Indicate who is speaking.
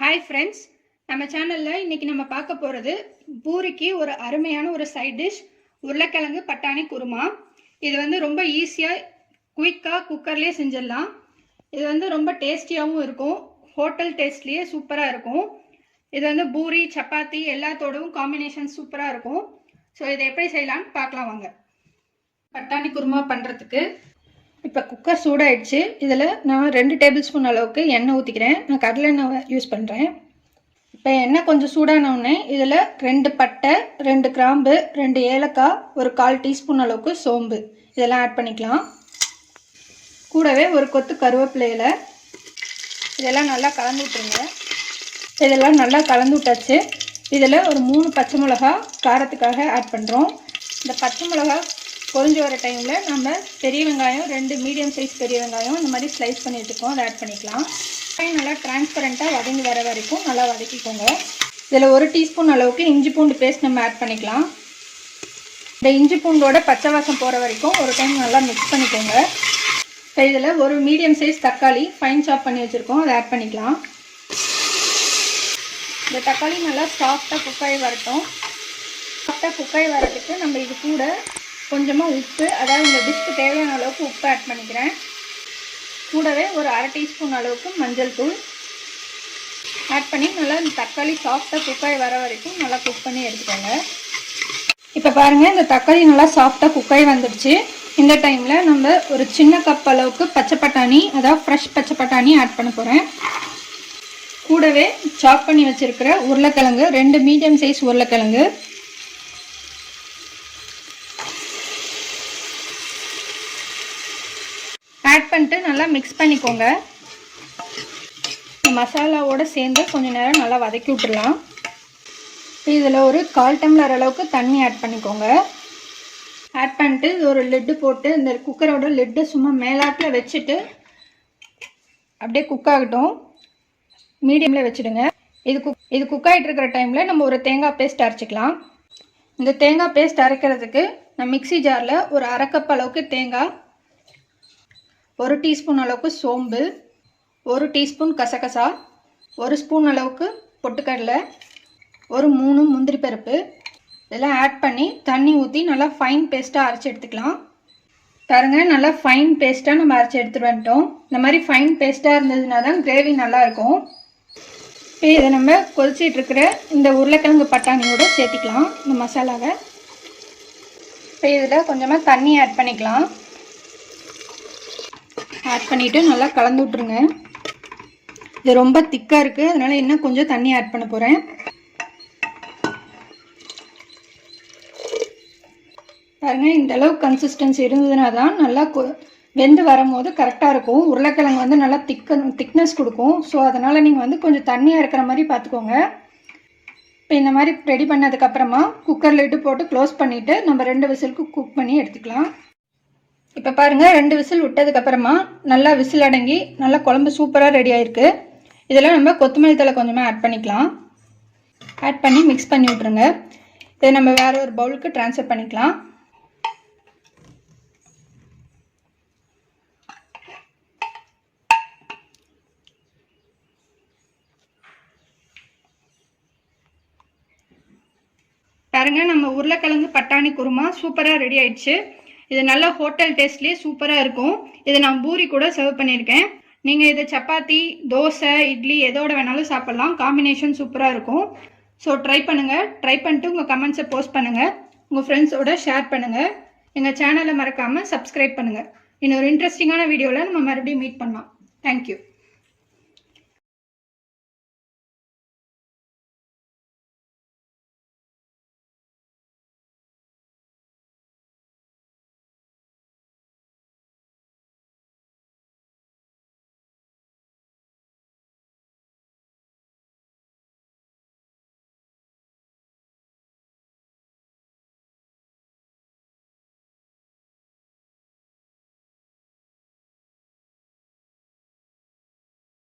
Speaker 1: Hi friends, நம்ம சேனலில் இன்றைக்கி நம்ம பார்க்க போகிறது பூரிக்கு ஒரு அருமையான ஒரு சைட் டிஷ் உருளைக்கிழங்கு பட்டாணி குருமா. இது ரொம்ப ஈஸியாக குயிக்காக குக்கர்லேயே செஞ்சிடலாம். இது ரொம்ப டேஸ்டியாகவும் இருக்கும், ஹோட்டல் டேஸ்ட்லேயே சூப்பராக இருக்கும். இது பூரி சப்பாத்தி எல்லாத்தோடவும் காம்பினேஷன் சூப்பராக இருக்கும். ஸோ இதை எப்படி செய்யலான்னு பார்க்கலாம் வாங்க. பட்டாணி குருமா பண்ணுறதுக்கு இப்போ குக்கர் சூடாயிடுச்சு. இதில் நான் 2 டேபிள் ஸ்பூன் அளவுக்கு எண்ணெய் ஊற்றிக்கிறேன். நான் கடலை எண்ணெய் யூஸ் பண்ணுறேன். இப்போ எண்ணெய் கொஞ்சம் சூடானவுடனே இதில் 2 பட்டை, 2 கிராம்பு, 2 ஏலக்காய், ஒரு 1/4 டீஸ்பூன் அளவுக்கு சோம்பு இதெல்லாம் ஆட் பண்ணிக்கலாம். கூடவே ஒரு கொத்து கருவேப்பிலையில் இதெல்லாம் நல்லா கலந்து விட்டுருங்க. இதெல்லாம் நல்லா கலந்து விட்டாச்சு. இதில் ஒரு 3 பச்சை மிளகா காரத்துக்காக ஆட் பண்ணுறோம். இந்த பச்சை மிளகா பொரிஞ்சு வர டைமில் நம்ம பெரிய வெங்காயம் 2 மீடியம் சைஸ் பெரிய வெங்காயம் இந்த மாதிரி ஸ்லைஸ் பண்ணி வச்சுருக்கோம், அதை ஆட் பண்ணிக்கலாம். நல்லா டிரான்ஸ்பரண்ட்டாக வதங்கி வர வரைக்கும் நல்லா வதக்கிக்கோங்க. இதில் 1 டீஸ்பூன் அளவுக்கு இஞ்சி பூண்டு பேஸ்ட் நம்ம ஆட் பண்ணிக்கலாம். இந்த இஞ்சி பூண்டோட பச்சை வாசம் போகிற வரைக்கும் ஒரு டைம் நல்லா மிக்ஸ் பண்ணிக்கோங்க. இப்போ இதில் ஒரு மீடியம் சைஸ் தக்காளி ஃபைன் சாப் பண்ணி வச்சுருக்கோம், அதை ஆட் பண்ணிக்கலாம். இந்த தக்காளி நல்லா சாஃப்டாக குக்காய் வரட்டும். சாஃப்டாக குக்காய் வரதுக்கு நம்ம இது கூட கொஞ்சமாக உப்பு, அதாவது இந்த டிஷ்க்கு தேவையான அளவுக்கு உப்பு ஆட் பண்ணிக்கிறேன். கூடவே ஒரு 1/2 டீஸ்பூன் அளவுக்கு மஞ்சள் தூள் ஆட் பண்ணி நல்லா இந்த தக்காளி சாஃப்டாக குக்காய் வர வரைக்கும் நல்லா குக் பண்ணி எடுத்துக்கோங்க. இப்போ பாருங்கள், இந்த தக்காளி நல்லா சாஃப்டாக குக்காய் வந்துடுச்சு. இந்த டைமில் நம்ம ஒரு சின்ன கப் அளவுக்கு பச்சை பட்டாணி, அதாவது ஃப்ரெஷ் பச்சை பட்டாணி ஆட் பண்ண போகிறேன். கூடவே சாப் பண்ணி வச்சுருக்கிற உருளைக்கிழங்கு 2 மீடியம் சைஸ் உருளைக்கிழங்கு ஆட் பண்ணிட்டு நல்லா மிக்ஸ் பண்ணிக்கோங்க. மசாலாவோடு சேர்ந்து கொஞ்சம் நேரம் நல்லா வதக்கி விட்டுடலாம். இதில் ஒரு 1/4 டம்ளர் அளவுக்கு தண்ணி ஆட் பண்ணிக்கோங்க. ஆட் பண்ணிட்டு ஒரு லிட்டு போட்டு இந்த குக்கரோட லிட்டு சும்மா மேலாட்டில் வச்சுட்டு அப்படியே குக் ஆகட்டும். மீடியமில் வச்சுடுங்க. இது குக் ஆகிட்டு இருக்கிற டைமில் நம்ம ஒரு தேங்காய் பேஸ்ட் அரைச்சிக்கலாம். இந்த தேங்காய் பேஸ்ட் அரைக்கிறதுக்கு நான் மிக்ஸி ஜாரில் ஒரு 1/2 கப் அளவுக்கு தேங்காய், 1 டீஸ்பூன் அளவுக்கு சோம்பு, 1 டீஸ்பூன் கசகசா, 1 ஸ்பூன் அளவுக்கு பொட்டுக்கடலை, ஒரு 3 முந்திரி பருப்பு இதெல்லாம் ஆட் பண்ணி தண்ணி ஊற்றி நல்லா ஃபைன் பேஸ்ட்டாக அரைச்சி எடுத்துக்கலாம். பாருங்க, நல்லா ஃபைன் பேஸ்ட்டாக நம்ம அரைச்சி எடுத்துகிட்டு வந்துட்டோம். இந்த மாதிரி ஃபைன் பேஸ்ட்டாக இருந்ததுனா தான் கிரேவி நல்லாயிருக்கும். இப்போ இதை நம்ம கொதிச்சிட்ருக்கிற இந்த உருளைக்கிழங்கு பட்டாணியோடு சேர்த்திக்கலாம் இந்த மசாலாவை. இப்போ இதில் கொஞ்சமாக தண்ணி ஆட் பண்ணிக்கலாம். ஆட் பண்ணிவிட்டு நல்லா கலந்து விட்ருங்க. இது ரொம்ப திக்காக இருக்குது, அதனால் இன்னும் கொஞ்சம் தண்ணி ஆட் பண்ண போகிறேன். பாருங்கள், இந்த அளவு கன்சிஸ்டன்சி இருந்ததுனா தான் நல்லா வெந்து வரும்போது கரெக்டாக இருக்கும். உருளைக்கிழங்கு நல்லா திக்னஸ் கொடுக்கும். ஸோ அதனால் நீங்கள் கொஞ்சம் தண்ணியாக இருக்கிற மாதிரி பார்த்துக்கோங்க. இப்போ இந்த மாதிரி ரெடி பண்ணதுக்கப்புறமா குக்கர் லிட்டு போட்டு க்ளோஸ் பண்ணிவிட்டு நம்ம 2 விசிலுக்கு குக் பண்ணி எடுத்துக்கலாம். இப்போ பாருங்கள், 2 விசில் விட்டதுக்கப்புறமா நல்லா விசில் அடங்கி நல்லா குழம்பு சூப்பராக ரெடி ஆகிருக்கு. இதில் நம்ம கொத்தமல்லி தழை கொஞ்சமாக ஆட் பண்ணிக்கலாம். ஆட் பண்ணி மிக்ஸ் பண்ணி விட்ருங்க. இதை நம்ம வேறு ஒரு பவுலுக்கு ட்ரான்ஸ்ஃபர் பண்ணிக்கலாம். பாருங்க, நம்ம உருளைக்கிழங்கு பட்டாணி குருமா சூப்பராக ரெடி ஆயிடுச்சு. இது நல்ல ஹோட்டல் டேஸ்ட்லேயே சூப்பராக இருக்கும். இதை நான் பூரி கூட சர்வ் பண்ணியிருக்கேன். நீங்கள் இதை சப்பாத்தி, தோசை, இட்லி எதோட வேணாலும் சாப்பிட்லாம். காம்பினேஷன் சூப்பராக இருக்கும். ஸோ ட்ரை பண்ணுங்கள். ட்ரை பண்ணிட்டு உங்கள் கமெண்ட்ஸை போஸ்ட் பண்ணுங்கள். உங்கள் ஃப்ரெண்ட்ஸோட ஷேர் பண்ணுங்கள். எங்கள் சேனலை மறக்காமல் சப்ஸ்கிரைப் பண்ணுங்கள். இன்னொரு இன்ட்ரெஸ்டிங்கான வீடியோவில் நம்ம மறுபடியும் மீட் பண்ணலாம். தேங்க்யூ.